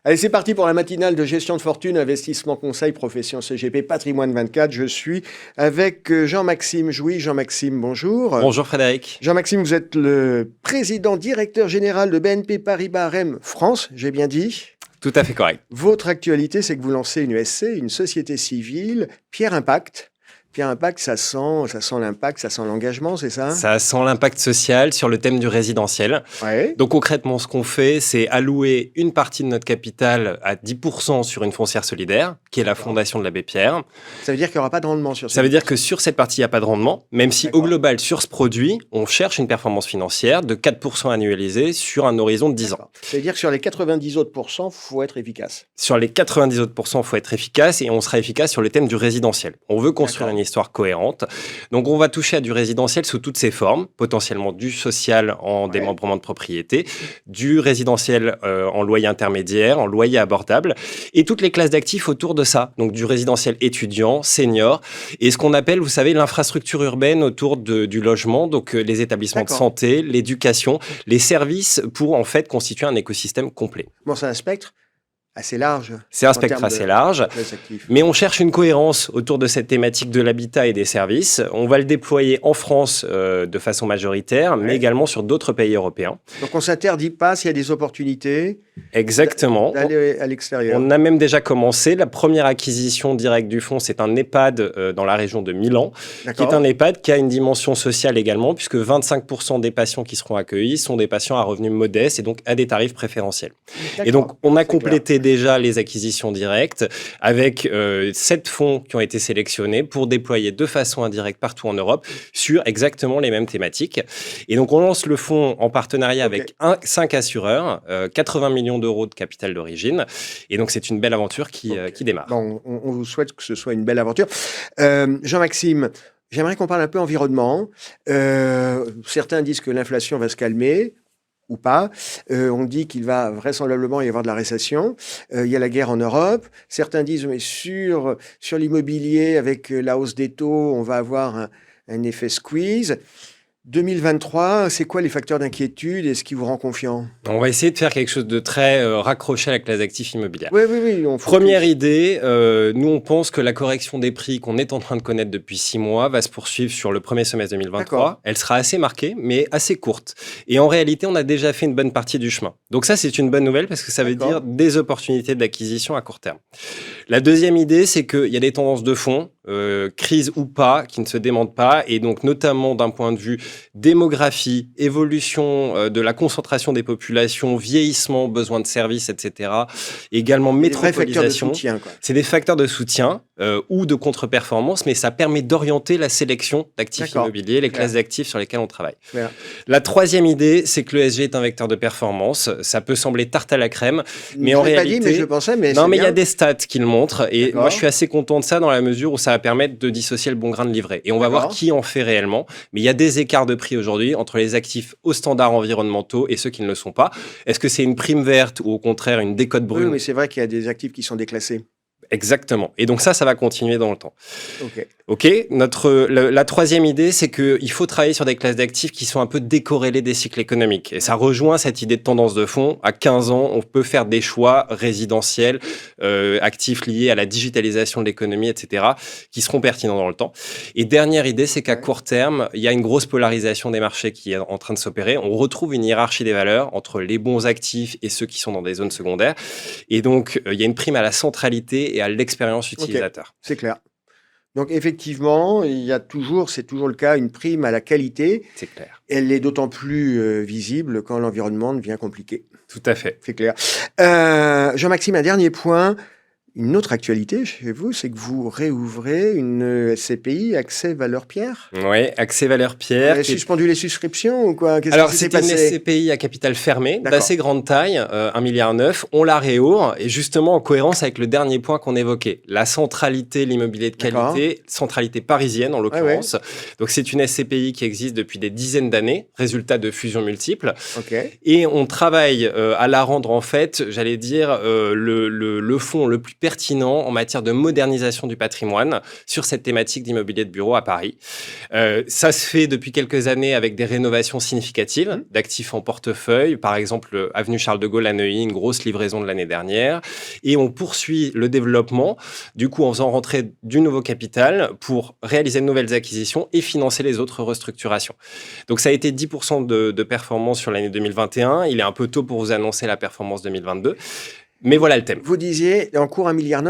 Allez, c'est parti pour la matinale de gestion de fortune, investissement conseil, profession CGP, patrimoine 24. Je suis avec Jean-Maxime Jouy. Jean-Maxime, bonjour. Bonjour Frédéric. Jean-Maxime, vous êtes le président directeur général de BNP Paribas REM France, j'ai bien dit. Tout à fait correct. Votre actualité, c'est que vous lancez une SC, une société civile, Pierre Impact. Pierre Impact, ça sent l'impact, ça sent l'engagement, c'est ça? Ça sent l'impact social sur le thème du résidentiel. Ouais. Donc concrètement, ce qu'on fait, c'est allouer une partie de notre capital à 10% sur une foncière solidaire, qui est la fondation de l'abbé Pierre. Ça veut dire qu'il n'y aura pas de rendement sur ça? Ça veut dire que sur cette partie, il n'y a pas de rendement, même si au global, sur ce produit, on cherche une performance financière de 4% annualisée sur un horizon de 10 ans. Ça veut dire que sur les 90 autres pourcents, il faut être efficace. Sur les 90 autres pourcents, il faut être efficace et on sera efficace sur le thème du résidentiel. On veut construire une histoire cohérente. Donc, on va toucher à du résidentiel sous toutes ses formes, potentiellement du social en démembrement de propriété, du résidentiel en loyer intermédiaire, en loyer abordable, et toutes les classes d'actifs autour de ça. Donc, du résidentiel étudiant, senior, et ce qu'on appelle, vous savez, l'infrastructure urbaine autour du logement, donc les établissements de santé, l'éducation, les services pour, en fait, constituer un écosystème complet. Bon, c'est un spectre assez large. C'est un spectre assez large, mais on cherche une cohérence autour de cette thématique de l'habitat et des services. On va le déployer en France de façon majoritaire, mais également sur d'autres pays européens. Donc on ne s'interdit pas s'il y a des opportunités. Exactement. D'aller à l'extérieur. On a même déjà commencé. La première acquisition directe du fonds, c'est un EHPAD dans la région de Milan, qui est un EHPAD qui a une dimension sociale également, puisque 25% des patients qui seront accueillis sont des patients à revenus modestes et donc à des tarifs préférentiels. Et donc, on a complété déjà les acquisitions directes avec 7 fonds qui ont été sélectionnés pour déployer de façon indirecte partout en Europe sur exactement les mêmes thématiques. Et donc, on lance le fonds en partenariat avec 5 assureurs, 80 millions d'euros de capital d'origine. Et donc, c'est une belle aventure qui démarre. Bon, on vous souhaite que ce soit une belle aventure. Jean-Maxime, j'aimerais qu'on parle un peu environnement. Certains disent que l'inflation va se calmer. Ou pas. On dit qu'il va vraisemblablement y avoir de la récession. Il y a la guerre en Europe. Certains disent, mais sur l'immobilier, avec la hausse des taux, on va avoir un effet squeeze. 2023, c'est quoi les facteurs d'inquiétude et ce qui vous rend confiant? On va essayer de faire quelque chose de très raccroché à la classe d'actifs immobilière. Oui. Première idée, nous on pense que la correction des prix qu'on est en train de connaître depuis 6 mois va se poursuivre sur le premier semestre 2023. Elle sera assez marquée, mais assez courte. Et en réalité, on a déjà fait une bonne partie du chemin. Donc ça, c'est une bonne nouvelle parce que ça veut dire des opportunités d'acquisition à court terme. La deuxième idée, c'est qu'il y a des tendances de fond, crise ou pas, qui ne se démentent pas, et donc notamment d'un point de vue démographie, évolution de la concentration des populations, vieillissement, besoin de services, etc. Également métropolisation. C'est des facteurs de soutien ou de contre-performance, mais ça permet d'orienter la sélection d'actifs immobiliers, les classes d'actifs sur lesquelles on travaille. La troisième idée, c'est que l'ESG est un vecteur de performance. Ça peut sembler tarte à la crème, mais en réalité... Pas dit, mais je pensais, mais non, mais il y a des stats qui le montrent, et moi je suis assez content de ça dans la mesure où ça va permettre de dissocier le bon grain de livret. Et on va voir qui en fait réellement, mais il y a des écarts de prix aujourd'hui entre les actifs aux standards environnementaux et ceux qui ne le sont pas. Est-ce que c'est une prime verte ou au contraire une décote brune? Oui, mais c'est vrai qu'il y a des actifs qui sont déclassés. Exactement. Et donc ça va continuer dans le temps. Ok. La troisième idée, c'est qu'il faut travailler sur des classes d'actifs qui sont un peu décorrélées des cycles économiques. Et ça rejoint cette idée de tendance de fond. À 15 ans, on peut faire des choix résidentiels, actifs liés à la digitalisation de l'économie, etc., qui seront pertinents dans le temps. Et dernière idée, c'est qu'à court terme, il y a une grosse polarisation des marchés qui est en train de s'opérer. On retrouve une hiérarchie des valeurs entre les bons actifs et ceux qui sont dans des zones secondaires. Et donc, il y a une prime à la centralité et à l'expérience utilisateur. C'est clair. Donc effectivement, c'est toujours le cas, une prime à la qualité. C'est clair. Elle est d'autant plus visible quand l'environnement devient compliqué. Tout à fait. C'est clair. Jean-Maxime, un dernier point. Une autre actualité chez vous, c'est que vous réouvrez une SCPI, Accès Valeurs Pierre. Oui, Accès Valeurs Pierre. Vous avez suspendu les souscriptions ou quoi? Alors, c'était une SCPI à capital fermé, d'assez grande taille, 1,9 milliard. On la réouvre, et justement en cohérence avec le dernier point qu'on évoquait. La centralité, l'immobilier de qualité, centralité parisienne en l'occurrence. Donc, c'est une SCPI qui existe depuis des dizaines d'années, résultat de fusions multiples. Et on travaille à la rendre, en fait, j'allais dire, le fonds le plus pertinent en matière de modernisation du patrimoine sur cette thématique d'immobilier de bureau à Paris. Ça se fait depuis quelques années avec des rénovations significatives d'actifs en portefeuille. Par exemple, avenue Charles de Gaulle à Neuilly, une grosse livraison de l'année dernière. Et on poursuit le développement, du coup, en faisant rentrer du nouveau capital pour réaliser de nouvelles acquisitions et financer les autres restructurations. Donc, ça a été 10% de performance sur l'année 2021. Il est un peu tôt pour vous annoncer la performance 2022. Mais voilà le thème. Vous disiez, en cours 1,9 milliard.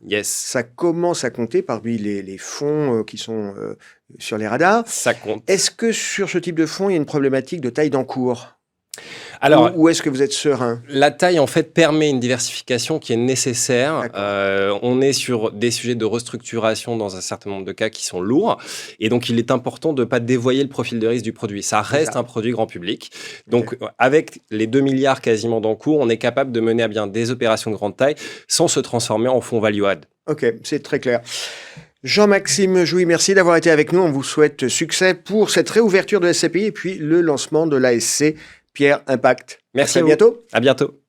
Yes. Ça commence à compter parmi les fonds qui sont sur les radars. Ça compte. Est-ce que sur ce type de fonds, il y a une problématique de taille d'encours ? Alors, ou est-ce que vous êtes serein ? La taille, en fait, permet une diversification qui est nécessaire. On est sur des sujets de restructuration dans un certain nombre de cas qui sont lourds. Et donc, il est important de ne pas dévoyer le profil de risque du produit. Ça reste un produit grand public. Donc, avec les 2 milliards quasiment d'encours, on est capable de mener à bien des opérations de grande taille sans se transformer en fonds value-add. Ok, c'est très clair. Jean-Maxime Jouy, merci d'avoir été avec nous. On vous souhaite succès pour cette réouverture de SCPI et puis le lancement de l'ASC Pierre Impact. Merci. À bientôt. À bientôt.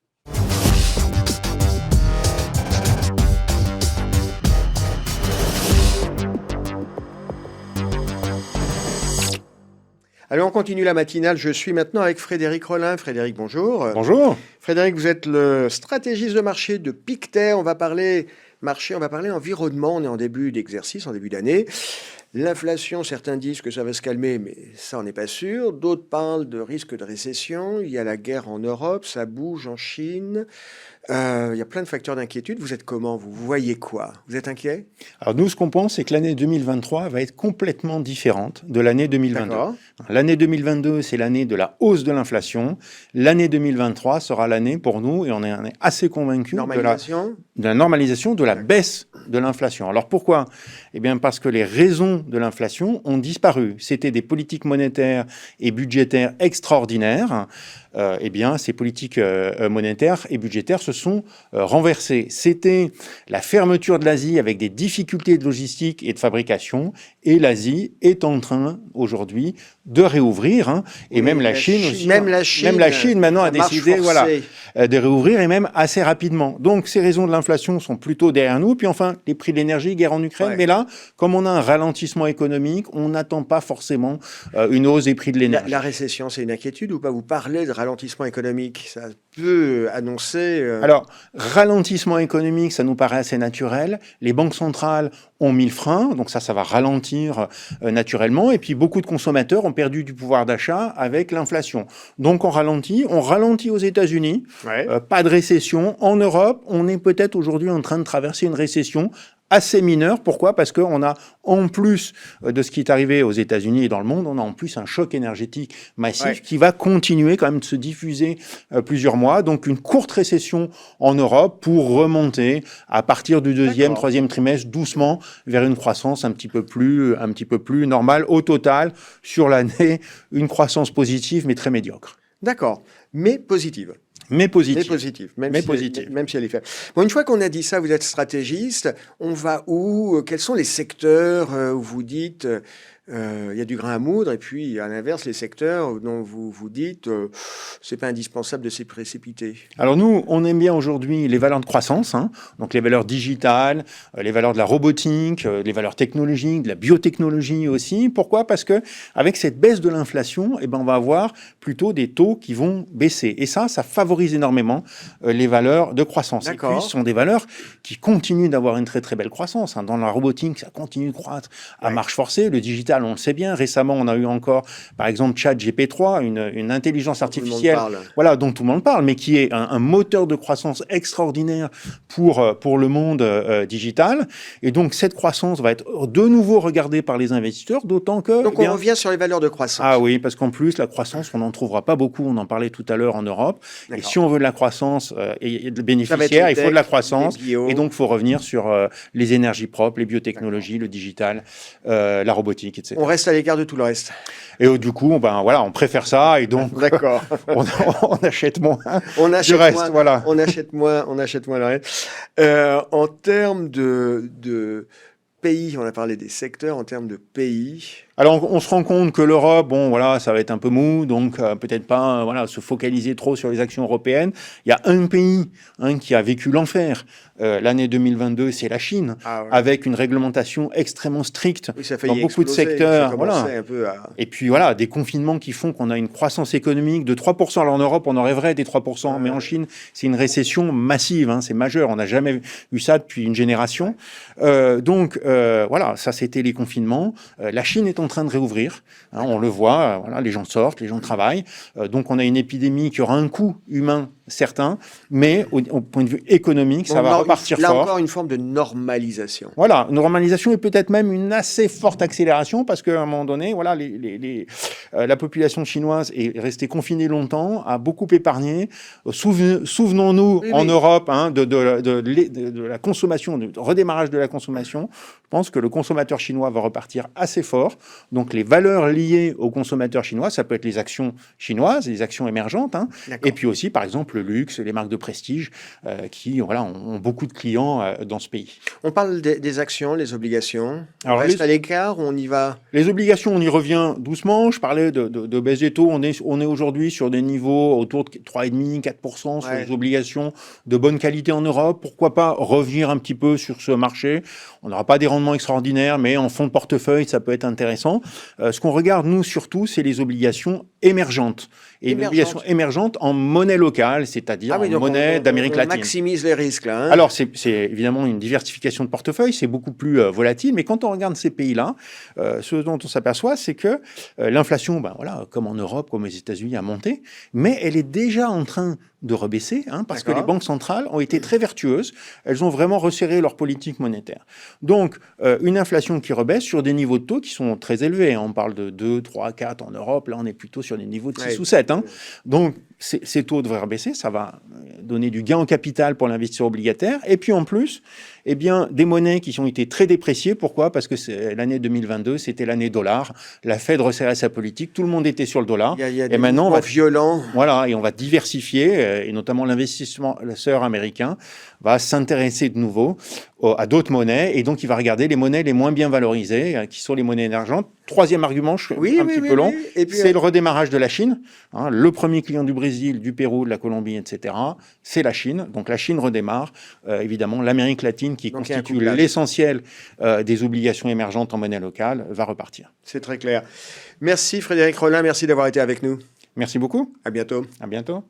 Alors, on continue la matinale. Je suis maintenant avec Frédéric Rollin. Frédéric, bonjour. Bonjour. Frédéric, vous êtes le stratégiste de marché de Pictet. On va parler marché, on va parler environnement. On est en début d'exercice, en début d'année. L'inflation, certains disent que ça va se calmer, mais ça, on n'est pas sûr. D'autres parlent de risque de récession. Il y a la guerre en Europe, ça bouge en Chine. Il y a plein de facteurs d'inquiétude. Vous êtes comment ? Vous voyez quoi ? Vous êtes inquiet ? Alors nous, ce qu'on pense, c'est que l'année 2023 va être complètement différente de l'année 2022. D'accord. L'année 2022, c'est l'année de la hausse de l'inflation. L'année 2023 sera l'année pour nous, et on est assez convaincus de la normalisation, de la baisse de l'inflation. Alors pourquoi ? Eh bien parce que les raisons de l'inflation ont disparu. C'était des politiques monétaires et budgétaires extraordinaires. Eh bien, ces politiques monétaires et budgétaires se sont renversées. C'était la fermeture de l'Asie avec des difficultés de logistique et de fabrication, et l'Asie est en train aujourd'hui de réouvrir, hein, et oui, même la Chine aussi. Même la Chine maintenant a décidé de réouvrir, et même assez rapidement. Donc, ces raisons de l'inflation sont plutôt derrière nous. Puis enfin, les prix de l'énergie, guerre en Ukraine. Ouais. Mais là, comme on a un ralentissement économique, on n'attend pas forcément une hausse des prix de l'énergie. La récession, c'est une inquiétude ou pas ? Vous parlez de ralentissement économique, ça peut annoncer... Alors, ralentissement économique, ça nous paraît assez naturel. Les banques centrales ont mis le frein, donc ça va ralentir naturellement. Et puis, beaucoup de consommateurs ont perdu du pouvoir d'achat avec l'inflation. Donc, on ralentit aux États-Unis. Ouais. Pas de récession. En Europe, on est peut-être aujourd'hui en train de traverser une récession assez mineure. Pourquoi ? Parce qu'on a, en plus de ce qui est arrivé aux États-Unis et dans le monde, on a en plus un choc énergétique massif qui va continuer quand même de se diffuser plusieurs mois. Donc, une courte récession en Europe pour remonter à partir du deuxième, troisième trimestre, doucement vers une croissance un petit peu plus normale. Au total, sur l'année, une croissance positive, mais très médiocre. D'accord, mais positive. Mais positive. Même si elle est faible. Bon, une fois qu'on a dit ça, vous êtes stratégiste, on va où ? Quels sont les secteurs où vous dites il y a du grain à moudre, et puis à l'inverse, les secteurs dont vous dites c'est pas indispensable de s'y précipiter. Alors nous, on aime bien aujourd'hui les valeurs de croissance, hein, donc les valeurs digitales, les valeurs de la robotique, les valeurs technologiques, de la biotechnologie aussi. Pourquoi ? Parce que avec cette baisse de l'inflation, eh ben on va avoir plutôt des taux qui vont baisser, et ça favorise énormément les valeurs de croissance. D'accord. Et puis ce sont des valeurs qui continuent d'avoir une très très belle croissance. Hein. Dans la robotique, ça continue de croître à marche forcée. Le digital, on le sait bien. Récemment, on a eu encore, par exemple, ChatGPT-3, une intelligence artificielle, dont tout le monde parle, mais qui est un moteur de croissance extraordinaire pour le monde digital. Et donc, cette croissance va être de nouveau regardée par les investisseurs, d'autant que... Donc, on revient sur les valeurs de croissance. Ah oui, parce qu'en plus, la croissance, on n'en trouvera pas beaucoup. On en parlait tout à l'heure en Europe. D'accord. Et si on veut de la croissance et de bénéficiaires, il faut de la croissance. Et donc, il faut revenir sur les énergies propres, les biotechnologies, le digital, la robotique, etc. On reste à l'écart de tout le reste. Et du coup, on préfère ça, et donc d'accord. on achète moins. On achète moins le reste. En termes de pays, on a parlé des secteurs, en termes de pays. Alors, on se rend compte que l'Europe, bon, voilà, ça va être un peu mou, donc peut-être pas, voilà, se focaliser trop sur les actions européennes. Il y a un pays qui a vécu l'enfer l'année 2022, c'est la Chine, avec une réglementation extrêmement stricte dans beaucoup de secteurs. Voilà. Et puis voilà, des confinements qui font qu'on a une croissance économique de 3%. Alors en Europe, on en rêverait des 3%, mais en Chine, c'est une récession massive, c'est majeur. On n'a jamais vu ça depuis une génération. Donc voilà, ça c'était les confinements. La Chine est en train de réouvrir, on le voit, voilà, les gens sortent, les gens travaillent. Donc on a une épidémie qui aura un coût humain certain, mais au point de vue économique, ça va repartir fort. Là encore, une forme de normalisation. Voilà, une normalisation et peut-être même une assez forte accélération, parce qu'à un moment donné, voilà, la population chinoise est restée confinée longtemps, a beaucoup épargné. Souvenons-nous en Europe de la consommation, du redémarrage de la consommation. Je pense que le consommateur chinois va repartir assez fort. Donc les valeurs liées au consommateur chinois, ça peut être les actions chinoises, les actions émergentes, et puis aussi, par exemple, le luxe, les marques de prestige qui voilà, ont beaucoup de clients dans ce pays. On parle des actions, les obligations. On reste à l'écart, on y va. Les obligations, on y revient doucement. Je parlais de baisse des taux. On est aujourd'hui sur des niveaux autour de 3,5-4% sur les obligations de bonne qualité en Europe. Pourquoi pas revenir un petit peu sur ce marché? On n'aura pas des rendements extraordinaires, mais en fonds de portefeuille, ça peut être intéressant. Ce qu'on regarde, nous, surtout, c'est les obligations émergentes. Et une obligation émergente en monnaie locale, c'est-à-dire en monnaie d'Amérique latine. On maximise les risques, là. Alors, c'est évidemment une diversification de portefeuille, c'est beaucoup plus volatile, mais quand on regarde ces pays-là, ce dont on s'aperçoit, c'est que l'inflation, voilà, comme en Europe, comme aux États-Unis, a monté, mais elle est déjà en train de rebaisser, parce que les banques centrales ont été très vertueuses. Elles ont vraiment resserré leur politique monétaire. Donc, une inflation qui rebaisse sur des niveaux de taux qui sont très élevés. On parle de 2, 3, 4 en Europe. Là, on est plutôt sur des niveaux de 6 ou 7. Donc, ces taux devraient rebaisser. Ça va donner du gain au capital pour l'investisseur obligataire. Et puis, en plus, eh bien, des monnaies qui ont été très dépréciées. Pourquoi? Parce que l'année 2022, c'était l'année dollar. La Fed resserrait sa politique. Tout le monde était sur le dollar. Il y a des mouvements violents. Voilà, et on va diversifier, et notamment l'investisseur américain va s'intéresser de nouveau à d'autres monnaies, et donc il va regarder les monnaies les moins bien valorisées, qui sont les monnaies émergentes. Troisième argument, je suis un petit peu long, c'est le redémarrage de la Chine. Le premier client du Brésil, du Pérou, de la Colombie, etc., c'est la Chine. Donc la Chine redémarre. Évidemment, l'Amérique latine, qui constitue l'essentiel des obligations émergentes en monnaie locale, va repartir. C'est très clair. Merci Frédéric Rollin, merci d'avoir été avec nous. Merci beaucoup. À bientôt. À bientôt.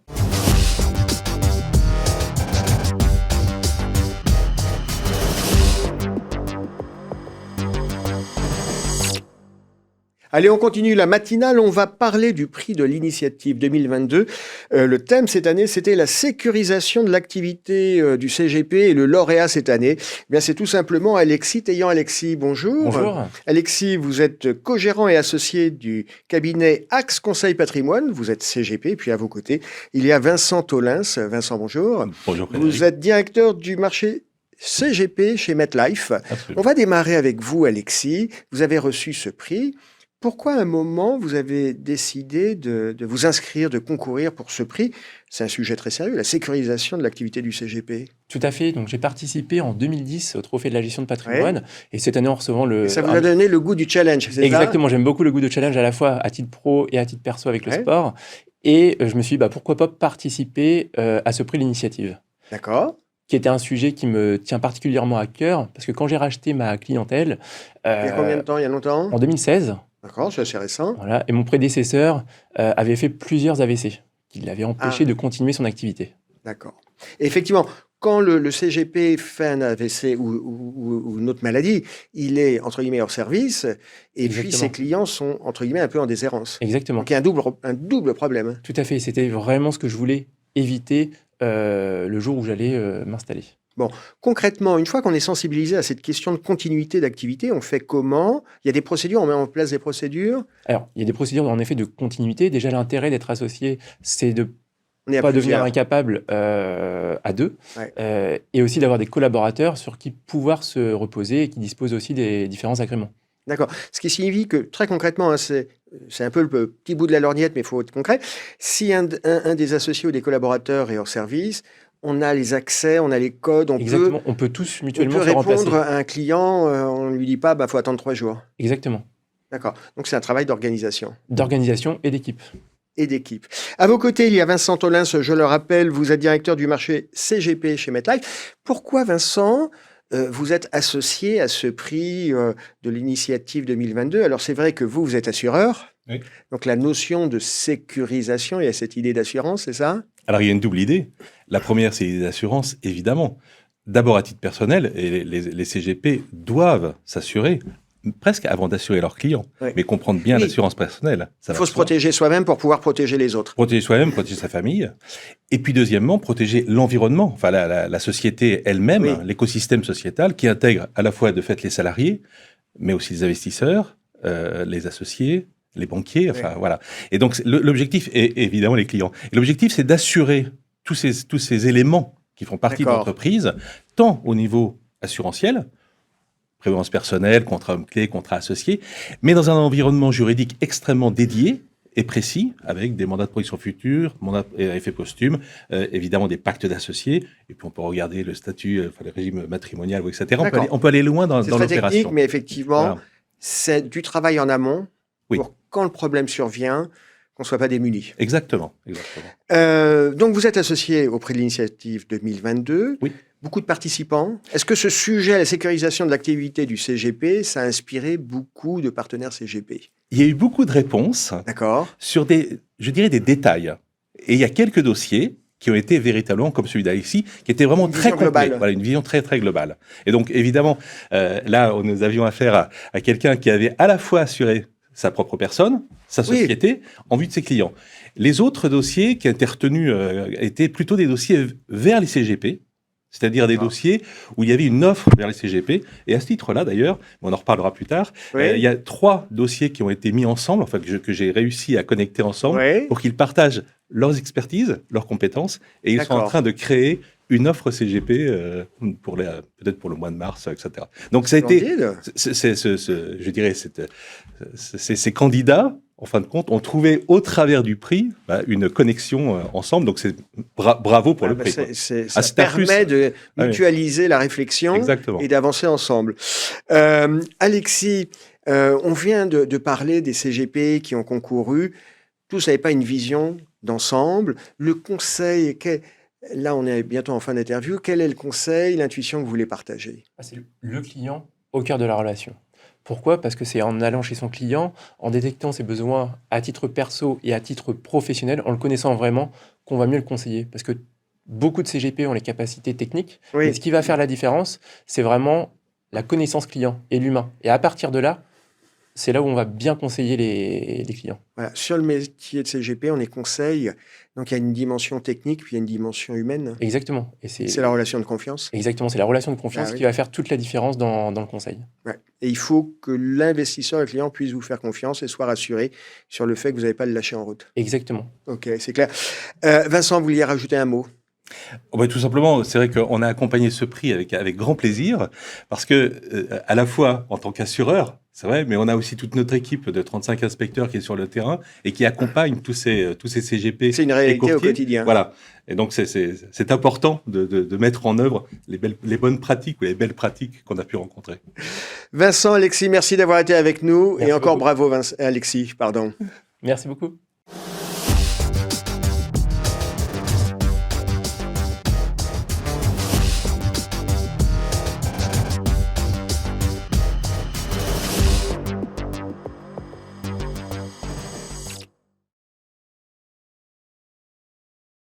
Allez, on continue la matinale. On va parler du prix de l'initiative 2022. Le thème cette année, c'était la sécurisation de l'activité du CGP, et le lauréat cette année, bien, c'est tout simplement Alexis Teillant. Alexis, bonjour. Bonjour. Alexis, vous êtes co-gérant et associé du cabinet Axe Conseil Patrimoine. Vous êtes CGP, et puis à vos côtés, il y a Vincent Tollens. Vincent, bonjour. Bonjour, Frédéric. Vous êtes directeur du marché CGP chez MetLife. Absolument. On va démarrer avec vous, Alexis. Vous avez reçu ce prix. Pourquoi à un moment vous avez décidé de vous inscrire, de concourir pour ce prix? C'est un sujet très sérieux, la sécurisation de l'activité du CGP. Tout à fait. Donc, j'ai participé en 2010 au Trophée de la gestion de patrimoine. Et cette année, en recevant le... Et ça vous a donné le goût du challenge, c'est ça? Exactement. J'aime beaucoup le goût de challenge à la fois à titre pro et à titre perso avec le sport. Et je me suis dit, pourquoi pas participer à ce prix de l'initiative. D'accord. Qui était un sujet qui me tient particulièrement à cœur. Parce que quand j'ai racheté ma clientèle... Il y a combien de temps? Il y a longtemps? En 2016. D'accord, c'est assez récent. Voilà. Et mon prédécesseur avait fait plusieurs AVC qui l'avaient empêché de continuer son activité. D'accord. Et effectivement, quand le CGP fait un AVC ou une autre maladie, il est, entre guillemets, hors service, et puis ses clients sont, entre guillemets, un peu en déshérence. Exactement. Donc il y a un double problème. Tout à fait. C'était vraiment ce que je voulais éviter le jour où j'allais m'installer. Bon, concrètement, une fois qu'on est sensibilisé à cette question de continuité d'activité, on fait comment? Il y a des procédures, on met en place des procédures? Alors, il y a des procédures, en effet, de continuité. Déjà, l'intérêt d'être associé, c'est de ne pas devenir incapable à deux, et aussi d'avoir des collaborateurs sur qui pouvoir se reposer et qui disposent aussi des différents agréments. D'accord. Ce qui signifie que, très concrètement, c'est un peu le petit bout de la lorgnette, mais il faut être concret. Si un des associés ou des collaborateurs est hors service, on a les accès, on a les codes, on peut tous mutuellement se remplacer. répondre à un client, on ne lui dit pas, faut attendre 3 jours. Exactement. D'accord. Donc, c'est un travail d'organisation. D'organisation et d'équipe. Et d'équipe. À vos côtés, il y a Vincent Tolins, je le rappelle, vous êtes directeur du marché CGP chez MetLife. Pourquoi, Vincent, vous êtes associé à ce prix de l'initiative 2022? Alors, c'est vrai que vous êtes assureur. Oui. Donc, la notion de sécurisation, il y a cette idée d'assurance, c'est ça? Alors, il y a une double idée. La première, c'est l'idée d'assurance, évidemment. D'abord, à titre personnel, et les CGP doivent s'assurer presque avant d'assurer leurs clients, mais comprendre bien l'assurance personnelle. Il faut se protéger soi-même pour pouvoir protéger les autres. Protéger soi-même, protéger sa famille. Et puis deuxièmement, protéger l'environnement, enfin la société elle-même, l'écosystème sociétal qui intègre à la fois de fait les salariés, mais aussi les investisseurs, les associés, les banquiers, enfin voilà. Et donc l'objectif est évidemment les clients. Et l'objectif, c'est d'assurer tous ces éléments qui font partie de l'entreprise, tant au niveau assurantiel, prévoyance personnelle, contrat homme-clé, contrat associé, mais dans un environnement juridique extrêmement dédié et précis, avec des mandats de protection future, mandats à effet posthume, évidemment des pactes d'associés, et puis on peut regarder le statut, le régime matrimonial, etc. On peut aller loin dans l'opération. C'est très technique, mais effectivement, c'est du travail en amont pour quand le problème survient, qu'on ne soit pas démuni. Exactement. Donc vous êtes associé au prix de l'initiative 2022. Oui. Beaucoup de participants. Est-ce que ce sujet, la sécurisation de l'activité du CGP, ça a inspiré beaucoup de partenaires CGP? Il y a eu beaucoup de réponses sur des détails. Et il y a quelques dossiers qui ont été véritablement, comme celui d'Alexis, qui étaient vraiment très complets. Voilà, une vision très, très globale. Et donc, évidemment, là, nous avions affaire à quelqu'un qui avait à la fois assuré sa propre personne, sa société, en vue de ses clients. Les autres dossiers qui étaient retenus étaient plutôt des dossiers vers les CGP, c'est-à-dire des dossiers où il y avait une offre vers les CGP. Et à ce titre-là, d'ailleurs, on en reparlera plus tard, il y a 3 dossiers qui ont été mis ensemble, enfin que j'ai réussi à connecter ensemble, pour qu'ils partagent leurs expertises, leurs compétences, et ils sont en train de créer une offre CGP peut-être pour le mois de mars, etc. Donc ça a été, je dirais, ces candidats, en fin de compte, ont trouvé au travers du prix une connexion ensemble. Donc c'est bravo pour le prix. Ça permet de mutualiser la réflexion et d'avancer ensemble. Alexis, on vient de parler des CGP qui ont concouru. Tous n'avaient pas une vision d'ensemble. Le conseil, là on est bientôt en fin d'interview, quel est le conseil, l'intuition que vous voulez partager? C'est le client au cœur de la relation. Pourquoi? Parce que c'est en allant chez son client, en détectant ses besoins à titre perso et à titre professionnel, en le connaissant vraiment, qu'on va mieux le conseiller. Parce que beaucoup de CGP ont les capacités techniques, mais ce qui va faire la différence, c'est vraiment la connaissance client et l'humain. Et à partir de là, c'est là où on va bien conseiller les clients. Voilà. Sur le métier de CGP, on est conseil. Donc, il y a une dimension technique, puis il y a une dimension humaine. Exactement. Et c'est la relation de confiance. Exactement. C'est la relation de confiance qui va faire toute la différence dans le conseil. Ouais. Et il faut que l'investisseur, le client, puisse vous faire confiance et soit rassuré sur le fait que vous n'allez pas le lâcher en route. Exactement. OK, c'est clair. Vincent, vous vouliez rajouter un mot? Tout simplement, c'est vrai qu'on a accompagné ce prix avec grand plaisir, parce que à la fois en tant qu'assureur, c'est vrai, mais on a aussi toute notre équipe de 35 inspecteurs qui est sur le terrain et qui accompagne tous ces CGP. C'est une réalité au quotidien. Voilà. Et donc, c'est important de mettre en œuvre les bonnes pratiques ou les belles pratiques qu'on a pu rencontrer. Vincent, Alexis, merci d'avoir été avec nous. Merci et encore beaucoup. Bravo, Alexis. Pardon. Merci beaucoup.